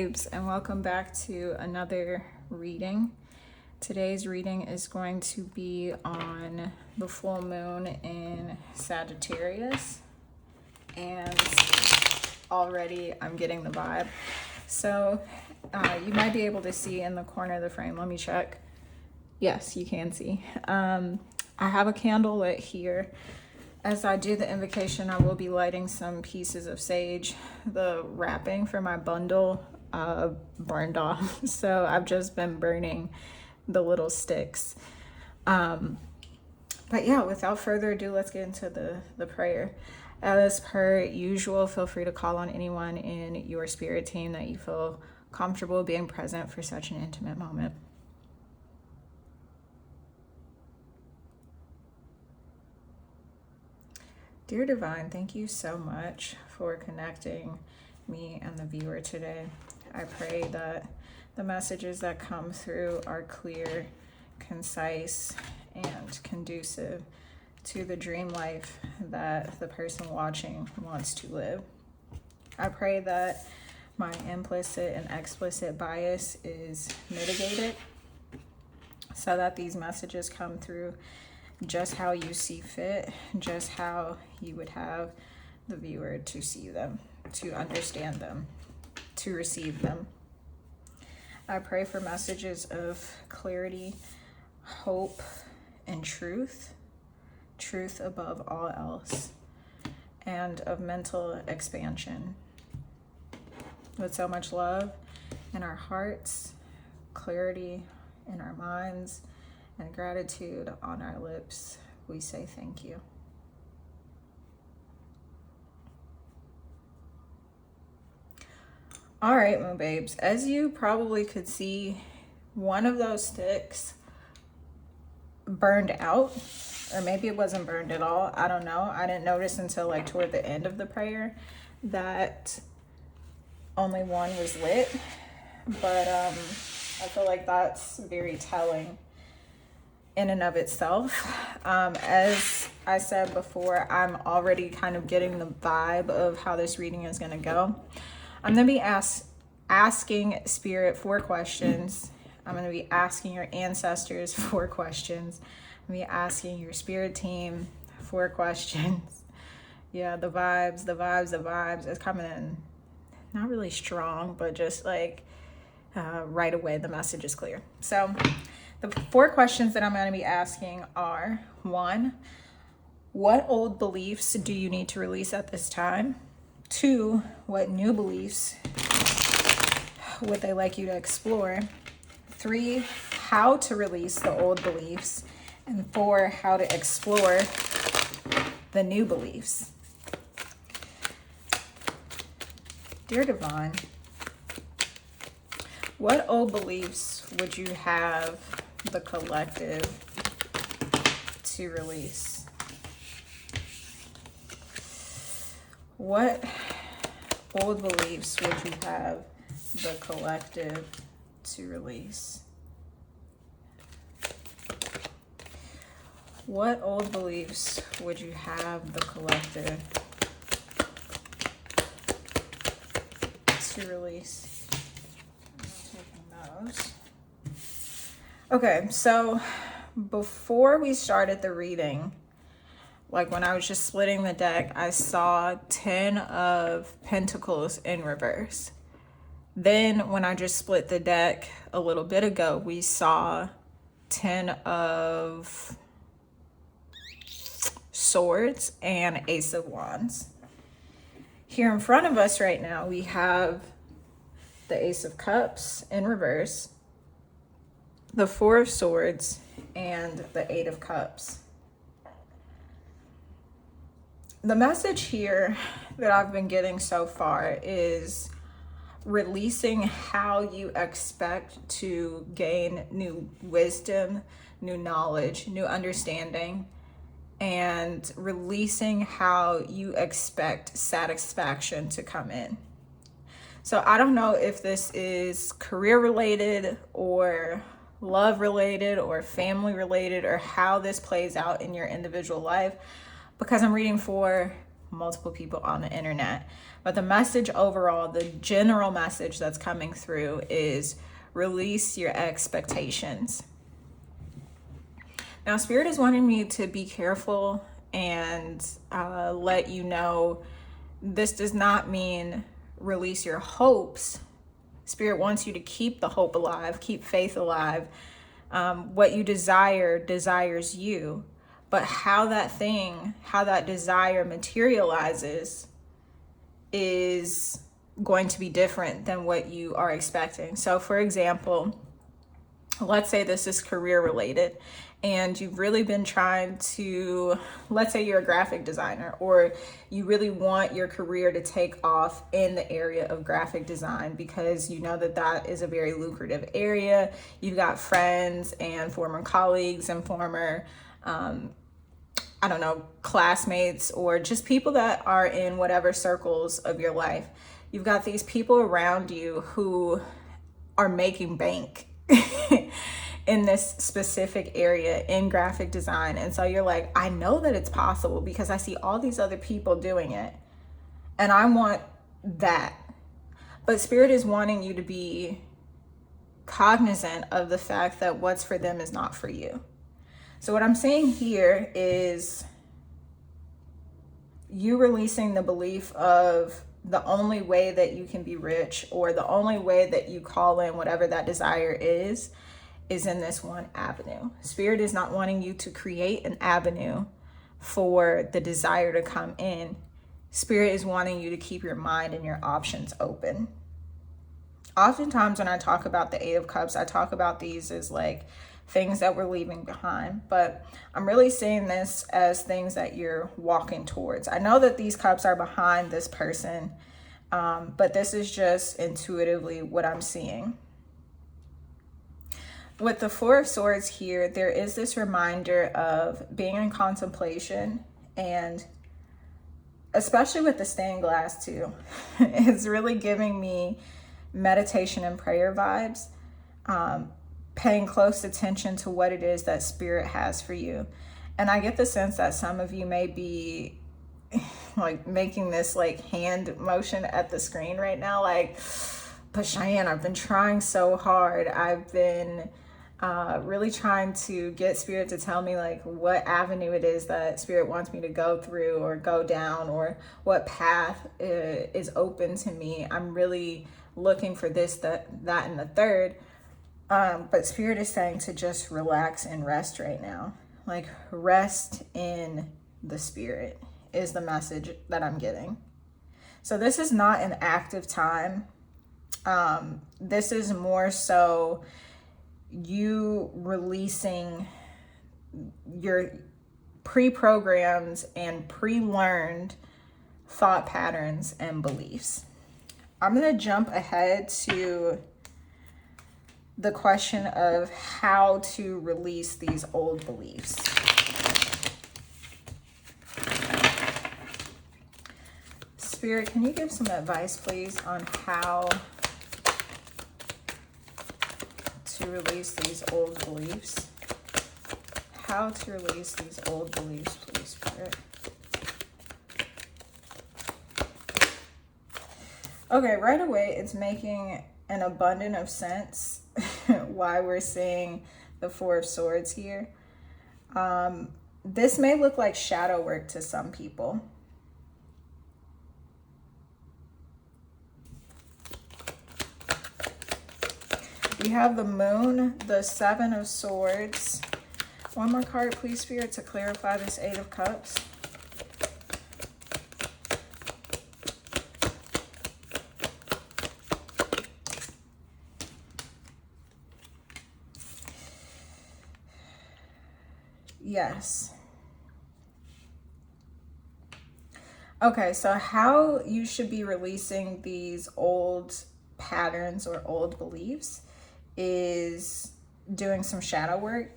babes, and welcome back to another reading. Today's reading is going to be on the full moon in Sagittarius, and already I'm getting the vibe. So you might be able to see in the corner of the frame. Let me check. Yes, you can see. I have a candle lit here. As I do the invocation, I will be lighting some pieces of sage. The wrapping for my bundle burned off, so I've just been burning the little sticks. But yeah, without further ado, let's get into the prayer. As per usual, feel free to call on anyone in your spirit team that you feel comfortable being present for such an intimate moment. Dear Divine, thank you so much for connecting me and the viewer today. I pray that the messages that come through are clear, concise, and conducive to the dream life that the person watching wants to live. I pray that my implicit and explicit bias is mitigated so that these messages come through just how you see fit, just how you would have the viewer to see them, to understand them, to receive them. I pray for messages of clarity, hope, and truth above all else, and of mental expansion. With so much love in our hearts, clarity in our minds, and gratitude on our lips, we say thank you. All right, Moon Babes, as you probably could see, one of those sticks burned out, or maybe it wasn't burned at all. I don't know. I didn't notice until like toward the end of the prayer that only one was lit, but I feel like that's very telling in and of itself. As I said before, I'm already kind of getting the vibe of how this reading is going to go. I'm going to be asking Spirit 4 questions. I'm going to be asking your ancestors 4 questions. I'm going to be asking your spirit team 4 questions. Yeah, the vibes is coming in. Not really strong, but just like right away, the message is clear. So the 4 questions that I'm going to be asking are: 1, what old beliefs do you need to release at this time? 2, what new beliefs would they like you to explore? 3, how to release the old beliefs? And 4, how to explore the new beliefs. Dear Divine, what old beliefs would you have the collective to release? What old beliefs would you have the collective to release? What old beliefs would you have the collective to release? I'm taking those. Okay, so before we started the reading, like when I was just splitting the deck, I saw 10 of Pentacles in reverse. Then when I just split the deck a little bit ago, we saw 10 of Swords and Ace of Wands. Here in front of us right now, we have the Ace of Cups in reverse, the 4 of Swords, and the 8 of Cups. The message here that I've been getting so far is releasing how you expect to gain new wisdom, new knowledge, new understanding, and releasing how you expect satisfaction to come in. So I don't know if this is career related or love related or family related, or how this plays out in your individual life, because I'm reading for multiple people on the internet. But the message overall, the general message that's coming through is release your expectations. Now, Spirit is wanting me to be careful and let you know this does not mean release your hopes. Spirit wants you to keep the hope alive, keep faith alive. What you desire desires you. But how that desire materializes is going to be different than what you are expecting. So for example, let's say this is career related and you've really been trying to, let's say you're a graphic designer, or you really want your career to take off in the area of graphic design because you know that that is a very lucrative area. You've got friends and former colleagues and former, classmates, or just people that are in whatever circles of your life. You've got these people around you who are making bank in this specific area in graphic design. And so you're like, I know that it's possible because I see all these other people doing it and I want that. But Spirit is wanting you to be cognizant of the fact that what's for them is not for you. So what I'm saying here is you releasing the belief of the only way that you can be rich, or the only way that you call in whatever that desire is in this one avenue. Spirit is not wanting you to create an avenue for the desire to come in. Spirit is wanting you to keep your mind and your options open. Oftentimes when I talk about the Eight of Cups, I talk about these as like things that we're leaving behind, but I'm really seeing this as things that you're walking towards. I know that these cups are behind this person, but this is just intuitively what I'm seeing. With the Four of Swords here, there is this reminder of being in contemplation, and especially with the stained glass too, it's really giving me meditation and prayer vibes. Paying close attention to what it is that Spirit has for you. And I get the sense that some of you may be like making this like hand motion at the screen right now, like, but Cheyenne, I've been trying so hard. I've been really trying to get Spirit to tell me like what avenue it is that Spirit wants me to go through or go down, or what path is open to me. I'm really looking for this, that, and the third. But Spirit is saying to just relax and rest right now. Like, rest in the Spirit is the message that I'm getting. So this is not an active time. This is more so you releasing your pre-programmed and pre-learned thought patterns and beliefs. I'm going to jump ahead to the question of how to release these old beliefs. Spirit, can you give some advice, please, on how to release these old beliefs? How to release these old beliefs, please, Spirit. Okay, right away, it's making an abundance of sense why we're seeing the Four of Swords here. This may look like shadow work to some people. We have the Moon, the Seven of Swords. One more card, please, Spirit, to clarify this Eight of Cups. Yes. Okay, so how you should be releasing these old patterns or old beliefs is doing some shadow work,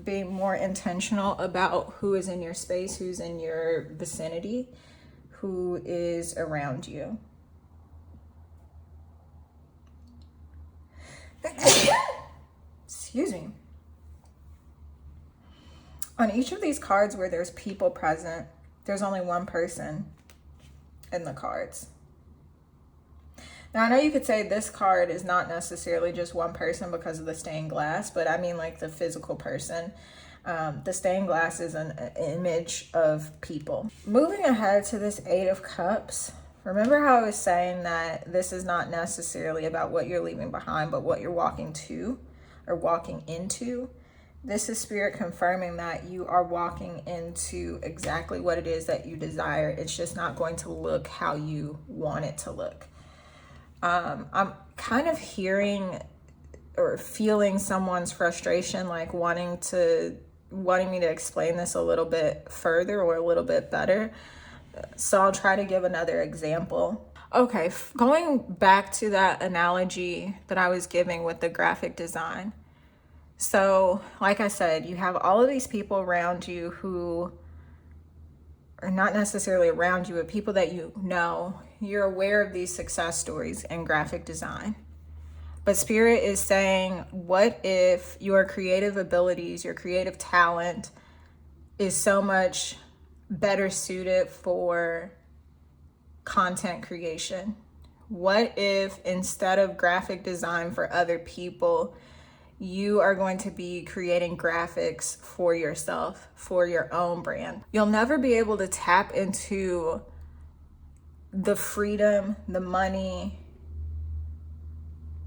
being more intentional about who is in your space, who's in your vicinity, who is around you. Excuse me. On each of these cards where there's people present, there's only one person in the cards. Now, I know you could say this card is not necessarily just one person because of the stained glass, but I mean like the physical person. The stained glass is an image of people. Moving ahead to this Eight of Cups, remember how I was saying that this is not necessarily about what you're leaving behind, but what you're walking to or walking into? This is Spirit confirming that you are walking into exactly what it is that you desire. It's just not going to look how you want it to look. I'm kind of hearing or feeling someone's frustration, like wanting me to explain this a little bit further or a little bit better. So I'll try to give another example. Okay, going back to that analogy that I was giving with the graphic design. So, like I said, you have all of these people around you who are not necessarily around you, but people that you know. You're aware of these success stories in graphic design. But Spirit is saying, what if your creative abilities, your creative talent is so much better suited for content creation? What if instead of graphic design for other people, you are going to be creating graphics for yourself, for your own brand? You'll never be able to tap into the freedom, the money,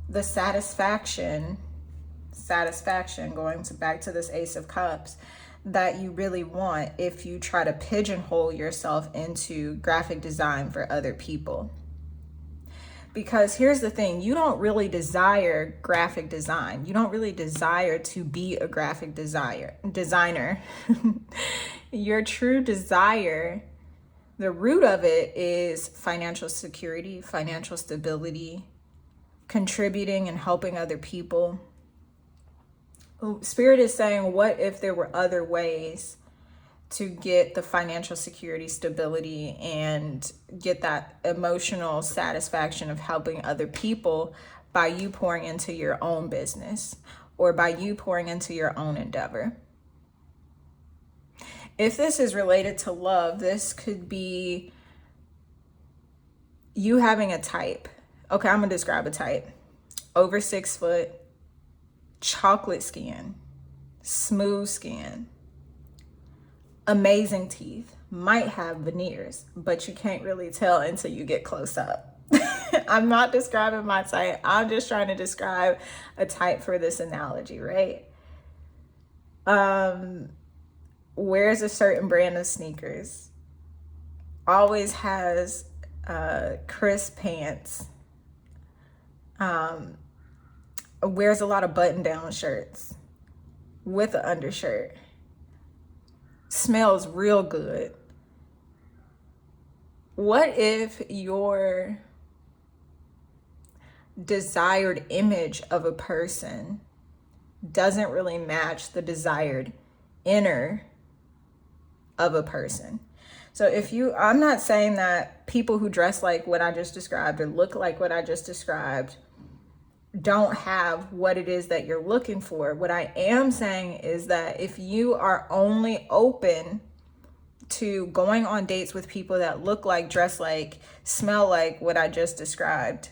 the satisfaction, going back to this Ace of Cups, that you really want if you try to pigeonhole yourself into graphic design for other people. Because here's the thing, you don't really desire graphic design. You don't really desire to be a graphic designer. Your true desire, the root of it is financial security, financial stability, contributing and helping other people. Spirit is saying, what if there were other ways to get the financial security, stability, and get that emotional satisfaction of helping other people by you pouring into your own business or by you pouring into your own endeavor? If this is related to love, this could be you having a type. Okay, I'm gonna describe a type. Over 6 foot, chocolate skin, smooth skin, amazing teeth, might have veneers, but you can't really tell until you get close up. I'm not describing my type. I'm just trying to describe a type for this analogy, right? Wears a certain brand of sneakers, always has crisp pants, wears a lot of button-down shirts with an undershirt, smells real good. What if your desired image of a person doesn't really match the desired inner of a person? So I'm not saying that people who dress like what I just described or look like what I just described don't have what it is that you're looking for. What I am saying is that if you are only open to going on dates with people that look like, dress like, smell like what I just described,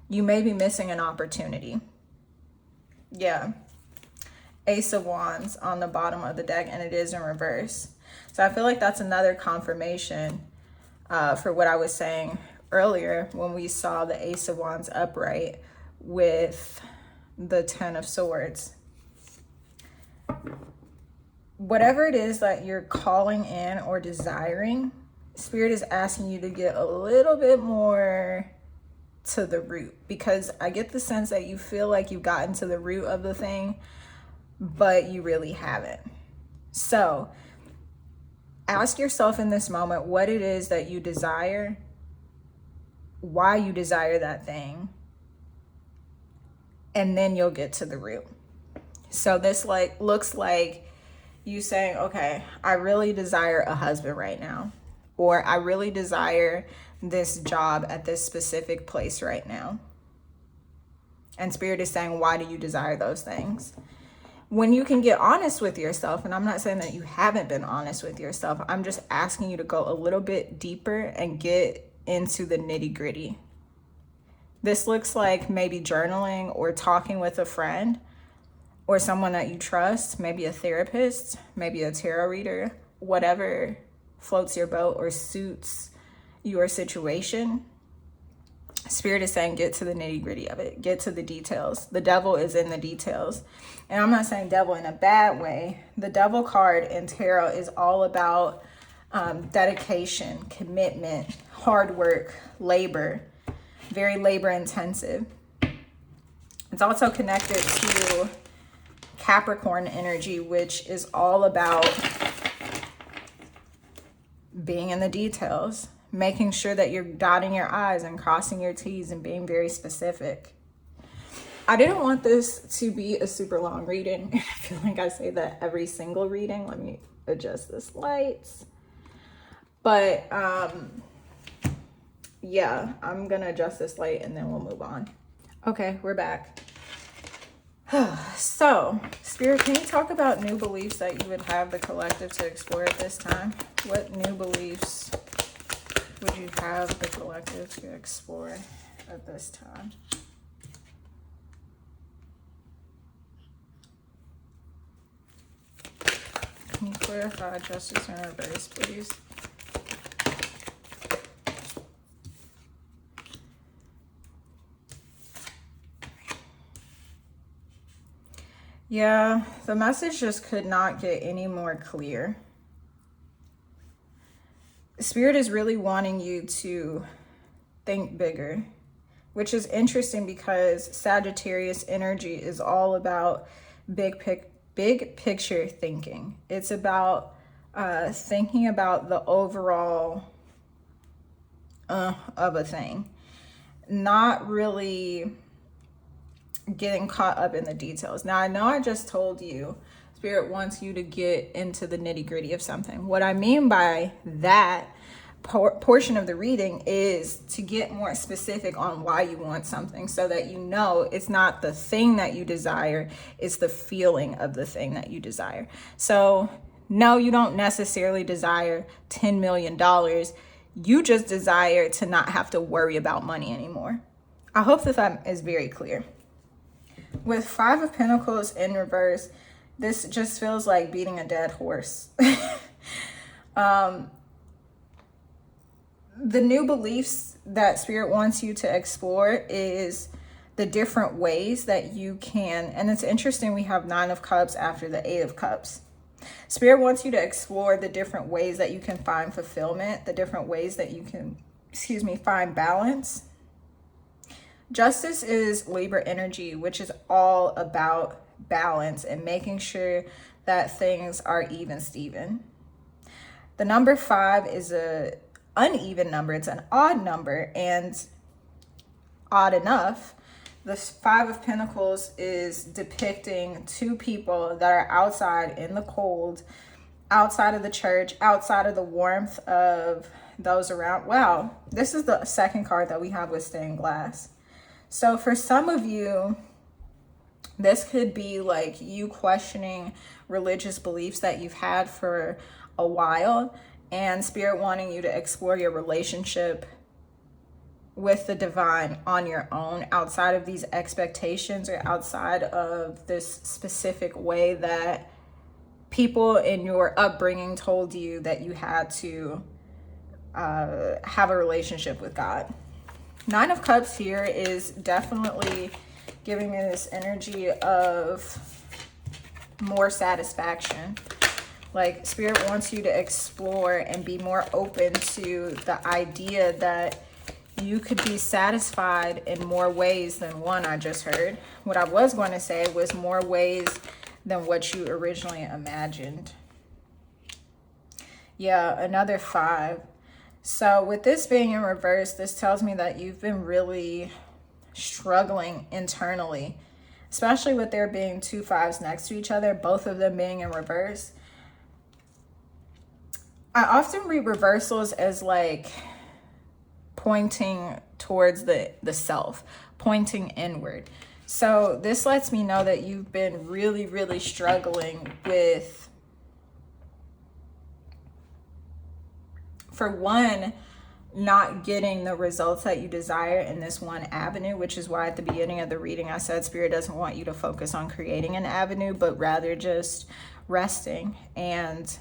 you may be missing an opportunity. Yeah. Ace of Wands on the bottom of the deck, and it is in reverse. So I feel like that's another confirmation for what I was saying earlier when we saw the Ace of Wands upright with the Ten of Swords. Whatever it is that you're calling in or desiring, Spirit is asking you to get a little bit more to the root, because I get the sense that you feel like you've gotten to the root of the thing, but you really haven't. So ask yourself in this moment what it is that you desire, why you desire that thing, and then you'll get to the root. So this looks like you saying, okay, I really desire a husband right now, or I really desire this job at this specific place right now. And Spirit is saying, why do you desire those things? when you can get honest with yourself, and I'm not saying that you haven't been honest with yourself, I'm just asking you to go a little bit deeper and get into the nitty-gritty. This looks like maybe journaling or talking with a friend or someone that you trust, maybe a therapist, maybe a tarot reader, whatever floats your boat or suits your situation. Spirit is saying get to the nitty-gritty of it, get to the details. The devil is in the details. And I'm not saying devil in a bad way. The devil card in tarot is all about dedication, commitment, hard work, labor, very labor intensive. It's also connected to Capricorn energy, which is all about being in the details, making sure that you're dotting your I's and crossing your T's and being very specific. I didn't want this to be a super long reading. I feel like I say that every single reading. Let me adjust this lights. But yeah, I'm gonna adjust this light and then we'll move on. Okay, we're back. So, Spirit, can you talk about new beliefs that you would have the collective to explore at this time? What new beliefs would you have the collective to explore at this time? Can you clarify justice in reverse, please? Yeah, the message just could not get any more clear. Spirit is really wanting you to think bigger, which is interesting because Sagittarius energy is all about big picture thinking. It's about thinking about the overall of a thing, not really getting caught up in the details. Now, I know I just told you Spirit wants you to get into the nitty-gritty of something. What I mean by that portion of the reading is to get more specific on why you want something, so that you know it's not the thing that you desire, it's the feeling of the thing that you desire. So no, you don't necessarily desire $10 million. You just desire to not have to worry about money anymore. I hope that is very clear. With Five of Pentacles in reverse, this just feels like beating a dead horse. The new beliefs that Spirit wants you to explore is the different ways that you can, and it's interesting we have Nine of Cups after the Eight of Cups. Spirit wants you to explore the different ways that you can find fulfillment, the different ways that you can, find balance. Justice is Libra energy, which is all about balance and making sure that things are even Steven. The number 5 is an uneven number. It's an odd number, and odd enough, the Five of Pentacles is depicting two people that are outside in the cold, outside of the church, outside of the warmth of those around. Wow, this is the second card that we have with stained glass. So for some of you, this could be like you questioning religious beliefs that you've had for a while, and Spirit wanting you to explore your relationship with the divine on your own, outside of these expectations or outside of this specific way that people in your upbringing told you that you had to have a relationship with God. Nine of Cups here is definitely giving me this energy of more satisfaction. Like Spirit wants you to explore and be more open to the idea that you could be satisfied in more ways than one. I just heard. What I was going to say was more ways than what you originally imagined. Yeah, another 5. So with this being in reverse, this tells me that you've been really struggling internally, especially with there being 2 5s next to each other, both of them being in reverse. I often read reversals as like pointing towards the self, pointing inward. So this lets me know that you've been really, really struggling with, for one, not getting the results that you desire in this one avenue, which is why at the beginning of the reading I said Spirit doesn't want you to focus on creating an avenue, but rather just resting and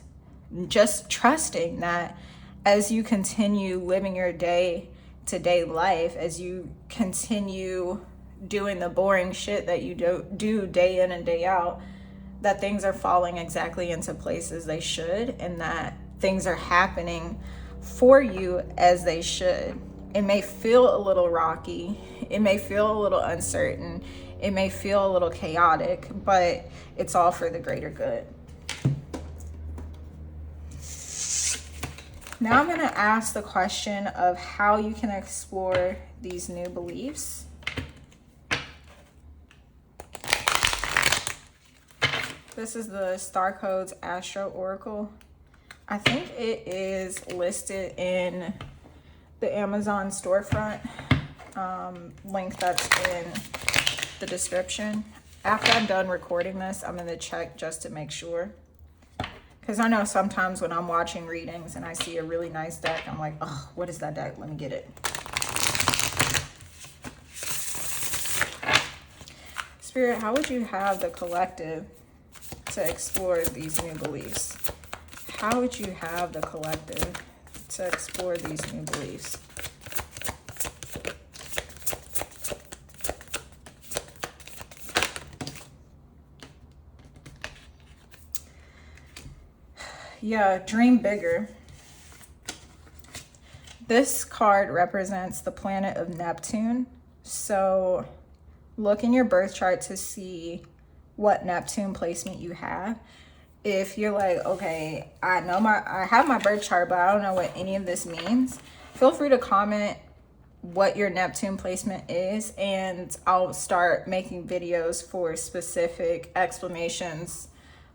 just trusting that as you continue living your day-to-day life, as you continue doing the boring shit that you do day in and day out, that things are falling exactly into places they should, and that things are happening for you as they should. It may feel a little rocky, it may feel a little uncertain, it may feel a little chaotic, but it's all for the greater good. Now I'm going to ask the question of how you can explore these new beliefs. This is the Star Codes Astro Oracle. I think it is listed in the Amazon storefront, link that's in the description. After I'm done recording this, I'm going to check just to make sure. Because I know sometimes when I'm watching readings and I see a really nice deck, I'm like, oh, what is that deck? Let me get it. Spirit, how would you have the collective to explore these new beliefs? How would you have the collective to explore these new beliefs? Yeah, dream bigger. This card represents the planet of Neptune. So look in your birth chart to see what Neptune placement you have. If you're like, okay, I have my birth chart, but I don't know what any of this means, feel free to comment what your Neptune placement is, and I'll start making videos for specific explanations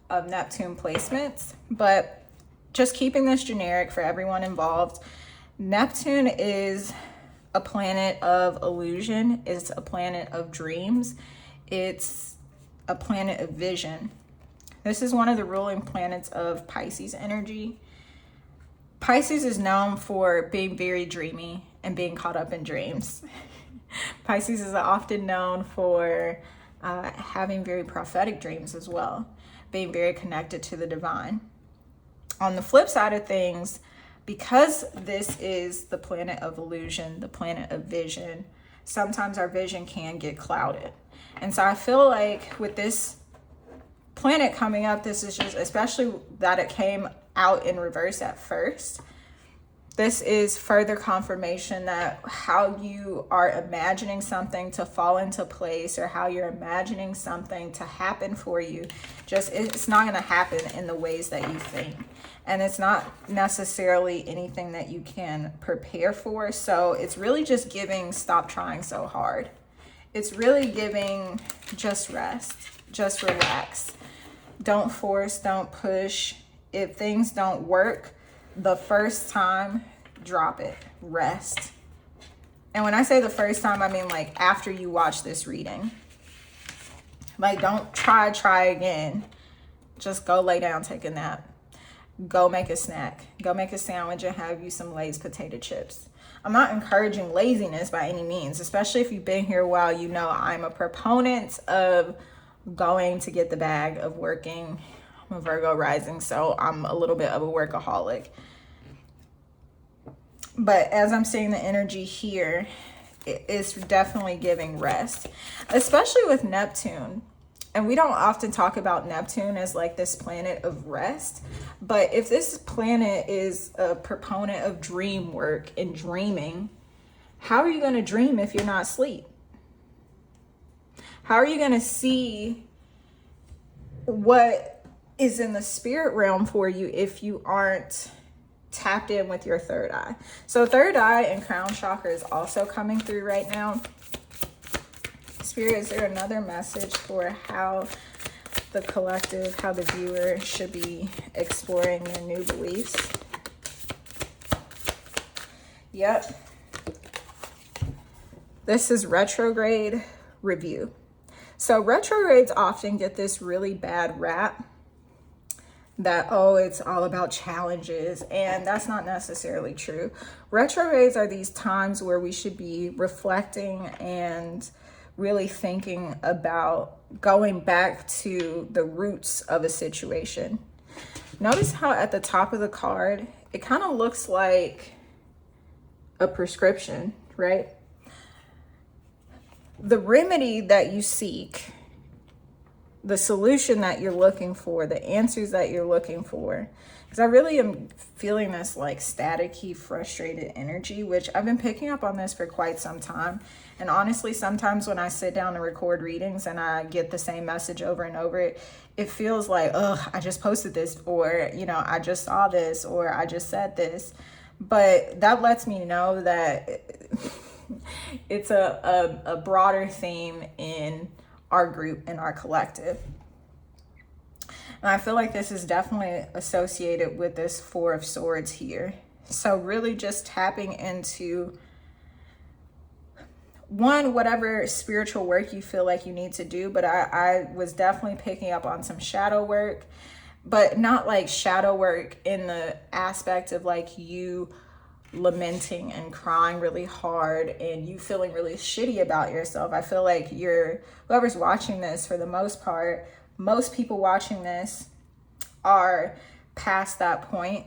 of Neptune placements. But just keeping this generic for everyone involved, Neptune is a planet of illusion. It's a planet of dreams. It's a planet of vision. This is one of the ruling planets of Pisces energy. Pisces is known for being very dreamy and being caught up in dreams. Pisces is often known for having very prophetic dreams as well, being very connected to the divine. On the flip side of things, because this is the planet of illusion, the planet of vision, sometimes our vision can get clouded. And so I feel like with this planet coming up, this is just, especially that it came out in reverse at first, this is further confirmation that how you are imagining something to fall into place, or how you're imagining something to happen for you, just it's not going to happen in the ways that you think. And it's not necessarily anything that you can prepare for. So it's really just giving, stop trying so hard. It's really giving, just rest, just relax. Don't force, don't push. If things don't work the first time, drop it, rest. And when I say the first time, I mean like after you watch this reading. Like, don't try again. Just go lay down, take a nap. Go make a snack. Go make a sandwich and have you some Lay's potato chips. I'm not encouraging laziness by any means, especially if you've been here a while. You know I'm a proponent of going to get the bag, of working. I'm a Virgo rising, so I'm a little bit of a workaholic. But as I'm seeing the energy here, it's definitely giving rest, especially with Neptune. And we don't often talk about Neptune as like this planet of rest. But if this planet is a proponent of dream work and dreaming, how are you going to dream if you're not asleep? How are you going to see what is in the spirit realm for you if you aren't tapped in with your third eye? So third eye and crown chakra is also coming through right now. Spirit, is there another message for how the collective, how the viewer should be exploring their new beliefs? Yep. This is retrograde review. So retrogrades often get this really bad rap that, oh, it's all about challenges, and that's not necessarily true. Retrogrades are these times where we should be reflecting and really thinking about going back to the roots of a situation. Notice how at the top of the card, it kind of looks like a prescription, right? The remedy that you seek, the solution that you're looking for, the answers that you're looking for, because I really am feeling this like staticky, frustrated energy, which I've been picking up on this for quite some time. And honestly, sometimes when I sit down to record readings and I get the same message over and over, it feels like, ugh, I just posted this, or, you know, I just saw this, or I just said this. But that lets me know that it's a broader theme in our group, in our collective. And I feel like this is definitely associated with this Four of Swords here. So really just tapping into, one, whatever spiritual work you feel like you need to do, but I was definitely picking up on some shadow work, but not like shadow work in the aspect of like you lamenting and crying really hard and you feeling really shitty about yourself. I feel like whoever's watching this, for the most part, most people watching this are past that point,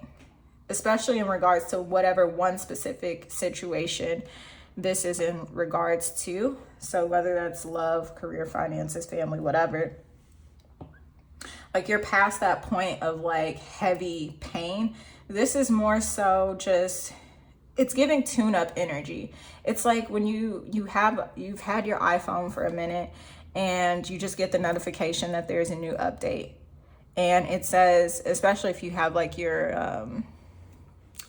especially in regards to whatever one specific situation this is in regards to. So whether that's love, career, finances, family, whatever, like you're past that point of like heavy pain. This is more so just, it's giving tune-up energy. It's like when you've had your iPhone for a minute and you just get the notification that there's a new update. And it says, especially if you have like your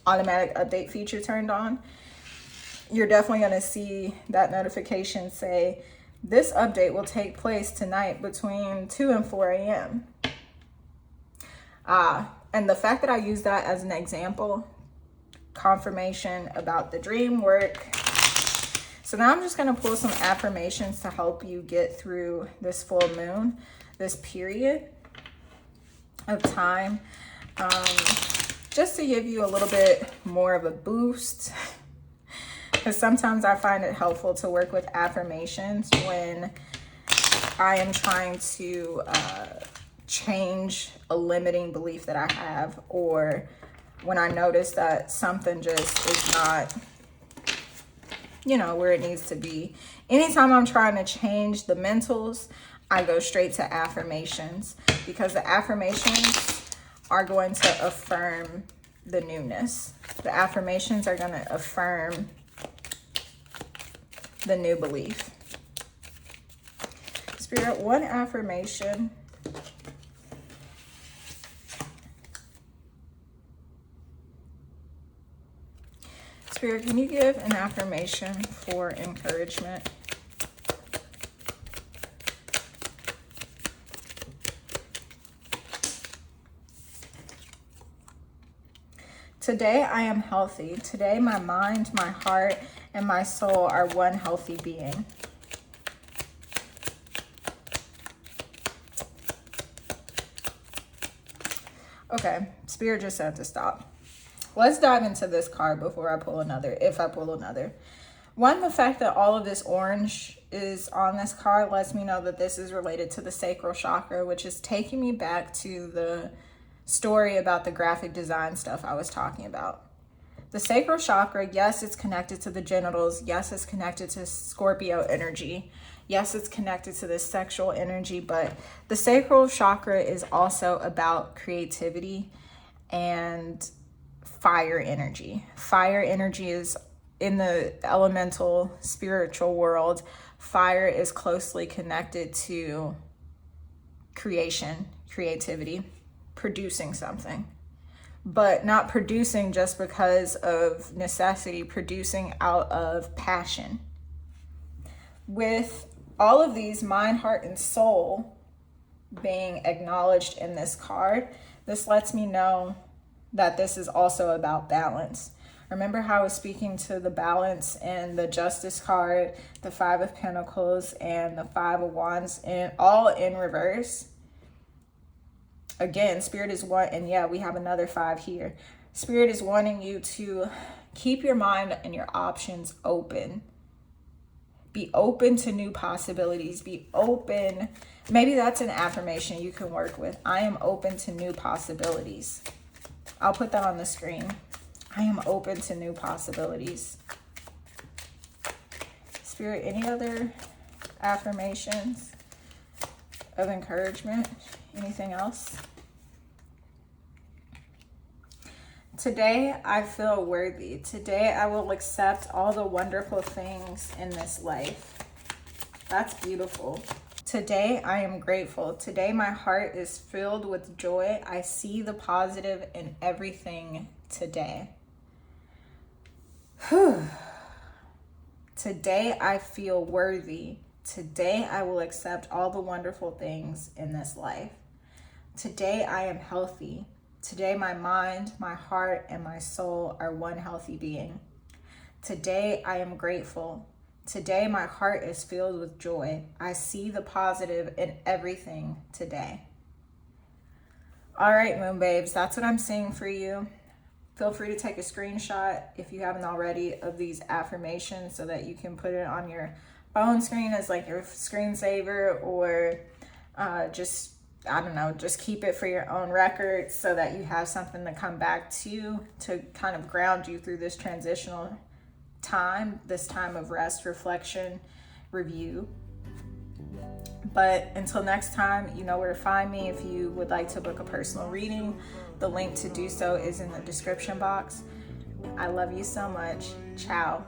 automatic update feature turned on, you're definitely going to see that notification say, this update will take place tonight between 2 and 4 a.m. And the fact that I use that as an example, confirmation about the dream work. So now I'm just going to pull some affirmations to help you get through this full moon, this period of time, just to give you a little bit more of a boost. Because sometimes I find it helpful to work with affirmations when I am trying to change a limiting belief that I have, or when I notice that something just is not, you know, where it needs to be. Anytime I'm trying to change the mentals, I go straight to affirmations, because the affirmations are going to affirm the newness. The affirmations are going to affirm the new belief. Spirit, one affirmation Spirit, can you give an affirmation for encouragement? Today I am healthy. Today my mind, my heart, and my soul are one healthy being. Okay, Spirit just said to stop. Let's dive into this card before I pull another, if I pull another. One, the fact that all of this orange is on this card lets me know that this is related to the sacral chakra, which is taking me back to the story about the graphic design stuff I was talking about. The sacral chakra, yes, it's connected to the genitals. Yes, it's connected to Scorpio energy. Yes, it's connected to this sexual energy, but the sacral chakra is also about creativity and fire energy. Fire energy is in the elemental spiritual world. Fire is closely connected to creation, creativity, producing something, but not producing just because of necessity, producing out of passion. With all of these mind, heart, and soul being acknowledged in this card, this lets me know that this is also about balance. Remember how I was speaking to the balance and the Justice card, the Five of Pentacles, and the Five of Wands, and all in reverse? Again, Spirit is one, and yeah, we have another 5 here. Spirit is wanting you to keep your mind and your options open. Be open to new possibilities. Be open. Maybe that's an affirmation you can work with. I am open to new possibilities. I'll put that on the screen. I am open to new possibilities. Spirit, any other affirmations of encouragement? Anything else? Today, I feel worthy. Today, I will accept all the wonderful things in this life. That's beautiful. Today, I am grateful. Today, my heart is filled with joy. I see the positive in everything today. Whew. Today, I feel worthy. Today, I will accept all the wonderful things in this life. Today, I am healthy. Today, my mind, my heart, and my soul are one healthy being. Today, I am grateful. Today, my heart is filled with joy. I see the positive in everything today. All right, Moon Babes, that's what I'm seeing for you. Feel free to take a screenshot if you haven't already of these affirmations so that you can put it on your phone screen as like your screensaver, or just, I don't know, just keep it for your own record so that you have something to come back to kind of ground you through this transitional time, this time of rest, reflection, review. But until next time, you know where to find me. If you would like to book a personal reading, the link to do so is in the description box. I love you so much. Ciao.